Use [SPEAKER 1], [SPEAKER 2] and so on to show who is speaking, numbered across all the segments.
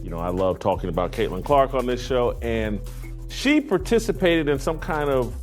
[SPEAKER 1] You know, I love talking about Caitlin Clark on this show, and she participated in some kind of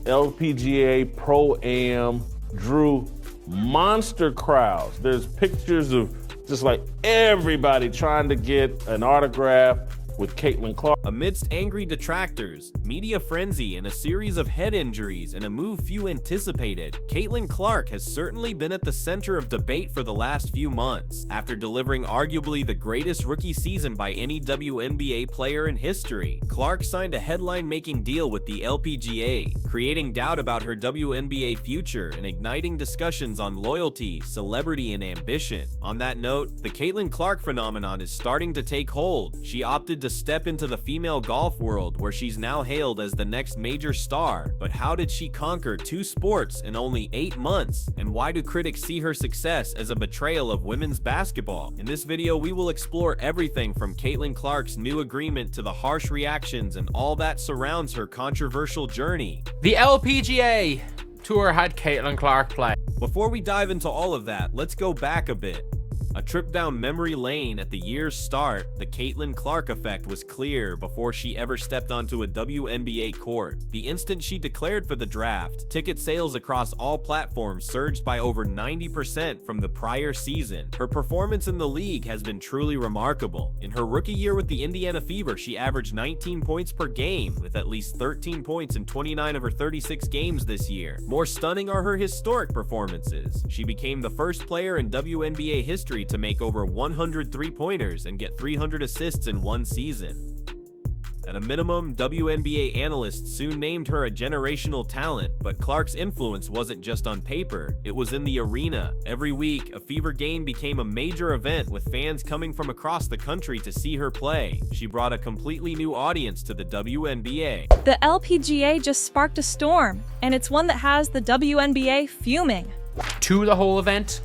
[SPEAKER 1] LPGA Pro-Am, drew monster crowds. There's pictures of just like everybody trying to get an autograph with Caitlin Clark.
[SPEAKER 2] Amidst angry detractors, media frenzy, and a series of head injuries in a move few anticipated, Caitlin Clark has certainly been at the center of debate for the last few months. After delivering arguably the greatest rookie season by any WNBA player in history, Clark signed a headline-making deal with the LPGA, creating doubt about her WNBA future and igniting discussions on loyalty, celebrity, and ambition. On that note, the Caitlin Clark phenomenon is starting to take hold. She opted to step into the female golf world, where she's now hailed as the next major star. But how did she conquer 2 sports in only 8 months? And why do critics see her success as a betrayal of women's basketball? In this video, we will explore everything from Caitlin Clark's new agreement to the harsh reactions and all that surrounds her controversial journey.
[SPEAKER 3] The LPGA Tour had Caitlin Clark play.
[SPEAKER 2] Before we dive into all of that, let's go back a bit. A trip down memory lane at the year's start, the Caitlin Clark effect was clear before she ever stepped onto a WNBA court. The instant she declared for the draft, ticket sales across all platforms surged by over 90% from the prior season. Her performance in the league has been truly remarkable. In her rookie year with the Indiana Fever, she averaged 19 points per game, with at least 13 points in 29 of her 36 games this year. More stunning are her historic performances. She became the first player in WNBA history to make over 100 three-pointers and get 300 assists in one season. At a minimum, WNBA analysts soon named her a generational talent, but Clark's influence wasn't just on paper, it was in the arena. Every week, a Fever game became a major event, with fans coming from across the country to see her play. She brought a completely new audience to the WNBA.
[SPEAKER 4] The LPGA just sparked a storm, and it's one that has the WNBA fuming.
[SPEAKER 3] To the whole event,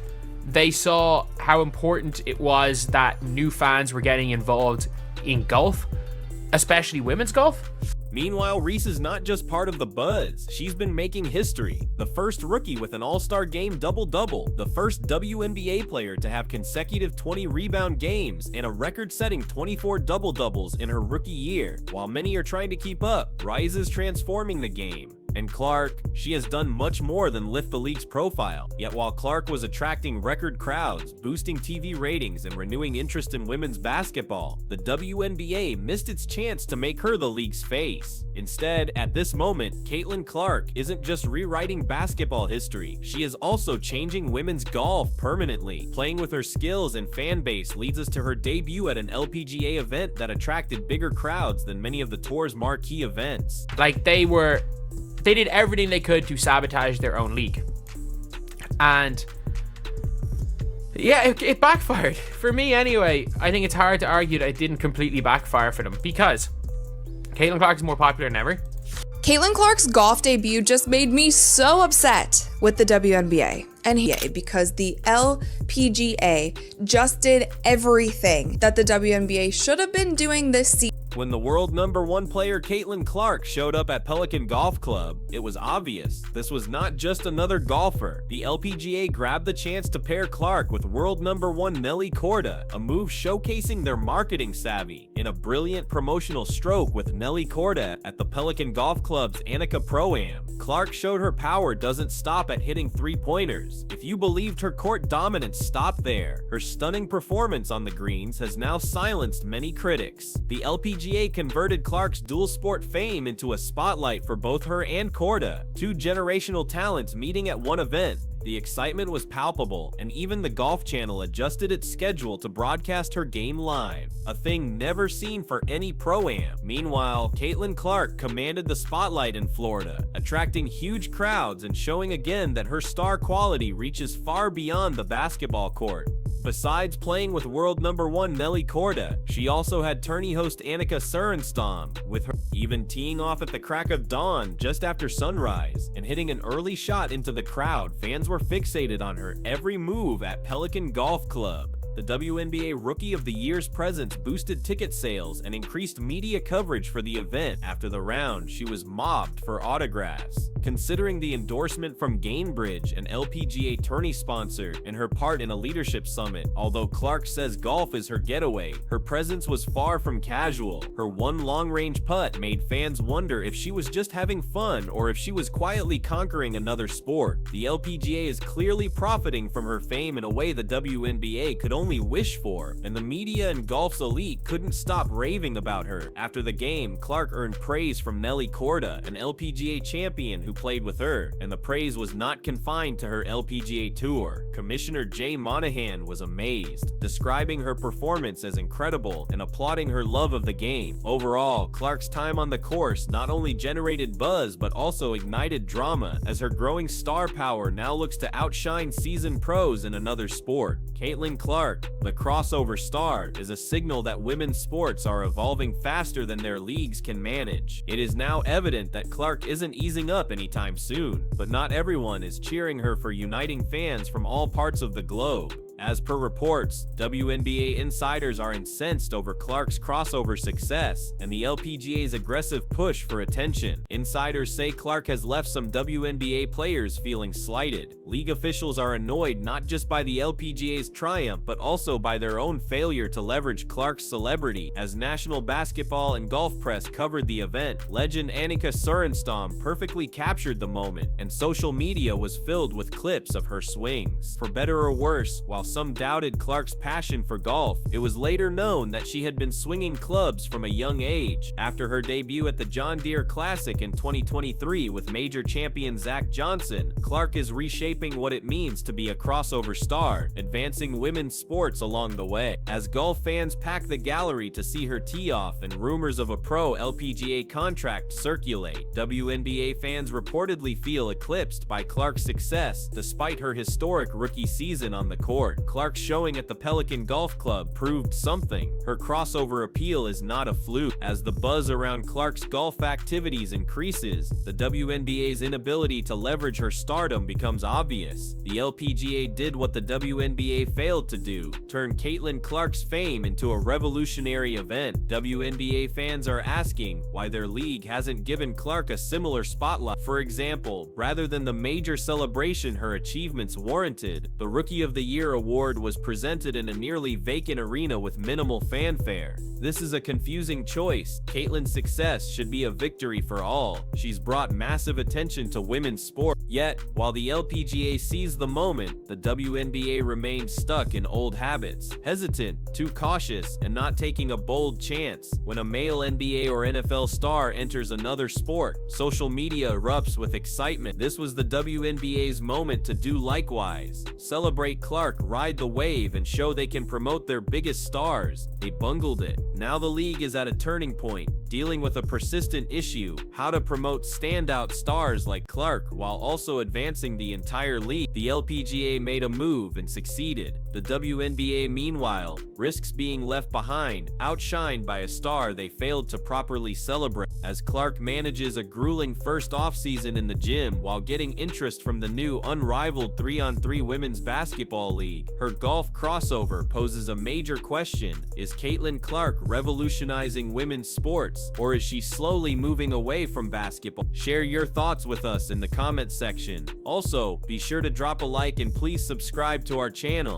[SPEAKER 3] they saw how important it was that new fans were getting involved in golf, especially women's golf.
[SPEAKER 2] Meanwhile, Reese is not just part of the buzz. She's been making history. The first rookie with an all-star game double-double, the first WNBA player to have consecutive 20-rebound games, and a record-setting 24 double-doubles in her rookie year. While many are trying to keep up, Rise is transforming the game. And Clark, she has done much more than lift the league's profile. Yet while Clark was attracting record crowds, boosting TV ratings, and renewing interest in women's basketball, the WNBA missed its chance to make her the league's face. Instead, at this moment, Caitlin Clark isn't just rewriting basketball history, she is also changing women's golf permanently. Playing with her skills and fan base leads us to her debut at an LPGA event that attracted bigger crowds than many of the tour's marquee events.
[SPEAKER 3] Like, they did everything they could to sabotage their own league. And yeah, it backfired. For me anyway, I think it's hard to argue that it didn't completely backfire for them, because Caitlin Clark is more popular than ever.
[SPEAKER 5] Caitlin Clark's golf debut just made me so upset with the WNBA and because the LPGA just did everything that the WNBA should have been doing this season.
[SPEAKER 2] When the world #1 player Caitlin Clark showed up at Pelican Golf Club, it was obvious this was not just another golfer. The LPGA grabbed the chance to pair Clark with world #1 Nelly Korda, a move showcasing their marketing savvy. In a brilliant promotional stroke with Nelly Korda at the Pelican Golf Club's WNBA Pro-Am, Clark showed her power doesn't stop at hitting three-pointers. If you believed her court dominance stopped there, her stunning performance on the greens has now silenced many critics. The LPGA converted Clark's dual sport fame into a spotlight for both her and Korda, two generational talents meeting at one event. The excitement was palpable, and even the Golf Channel adjusted its schedule to broadcast her game live, a thing never seen for any Pro-Am. Meanwhile, Caitlin Clark commanded the spotlight in Florida, attracting huge crowds and showing again that her star quality reaches far beyond the basketball court. Besides playing with world #1 Nelly Korda, she also had tourney host Annika Sorenstam with her, even teeing off at the crack of dawn just after sunrise and hitting an early shot into the crowd. Fans were fixated on her every move at Pelican Golf Club. The WNBA Rookie of the Year's presence boosted ticket sales and increased media coverage for the event. After the round, she was mobbed for autographs. Considering the endorsement from Gainbridge, an LPGA tourney sponsor, and her part in a leadership summit, although Clark says golf is her getaway, her presence was far from casual. Her one long-range putt made fans wonder if she was just having fun or if she was quietly conquering another sport. The LPGA is clearly profiting from her fame in a way the WNBA could only wish for, and the media and golf's elite couldn't stop raving about her. After the game, Clark earned praise from Nelly Korda, an LPGA champion who played with her, and the praise was not confined to her LPGA tour. Commissioner Jay Monahan was amazed, describing her performance as incredible and applauding her love of the game. Overall, Clark's time on the course not only generated buzz but also ignited drama, as her growing star power now looks to outshine seasoned pros in another sport. Caitlin Clark, the crossover star, is a signal that women's sports are evolving faster than their leagues can manage. It is now evident that Clark isn't easing up anytime soon, but not everyone is cheering her for uniting fans from all parts of the globe. As per reports, WNBA insiders are incensed over Clark's crossover success and the LPGA's aggressive push for attention. Insiders say Clark has left some WNBA players feeling slighted. League officials are annoyed not just by the LPGA's triumph but also by their own failure to leverage Clark's celebrity. As national basketball and golf press covered the event, legend Annika Sorenstam perfectly captured the moment, and social media was filled with clips of her swings. For better or worse, while some doubted Clark's passion for golf, it was later known that she had been swinging clubs from a young age. After her debut at the John Deere Classic in 2023 with major champion Zach Johnson, Clark is reshaping what it means to be a crossover star, advancing women's sports along the way. As golf fans pack the gallery to see her tee off and rumors of a pro LPGA contract circulate, WNBA fans reportedly feel eclipsed by Clark's success despite her historic rookie season on the court. Clark's showing at the Pelican Golf Club proved something. Her crossover appeal is not a fluke. As the buzz around Clark's golf activities increases, the WNBA's inability to leverage her stardom becomes obvious. The LPGA did what the WNBA failed to do, turn Caitlin Clark's fame into a revolutionary event. WNBA fans are asking why their league hasn't given Clark a similar spotlight. For example, rather than the major celebration her achievements warranted, the Rookie of the Year award was presented in a nearly vacant arena with minimal fanfare. This is a confusing choice. Caitlin's success should be a victory for all. She's brought massive attention to women's sport. Yet, while the LPGA seized the moment, the WNBA remained stuck in old habits, hesitant, too cautious, and not taking a bold chance. When a male NBA or NFL star enters another sport, social media erupts with excitement. This was the WNBA's moment to do likewise. Celebrate Clark, ride the wave, and show they can promote their biggest stars. They bungled it. Now the league is at a turning point, dealing with a persistent issue: how to promote standout stars like Clark while also advancing the entire league. The LPGA made a move and succeeded. The WNBA, meanwhile, risks being left behind, outshined by a star they failed to properly celebrate. As Clark manages a grueling first offseason in the gym while getting interest from the new unrivaled 3-on-3 women's basketball league, her golf crossover poses a major question: is Caitlin Clark revolutionizing women's sports, or is she slowly moving away from basketball? Share your thoughts with us in the comments section. Also, be sure to drop a like and please subscribe to our channel.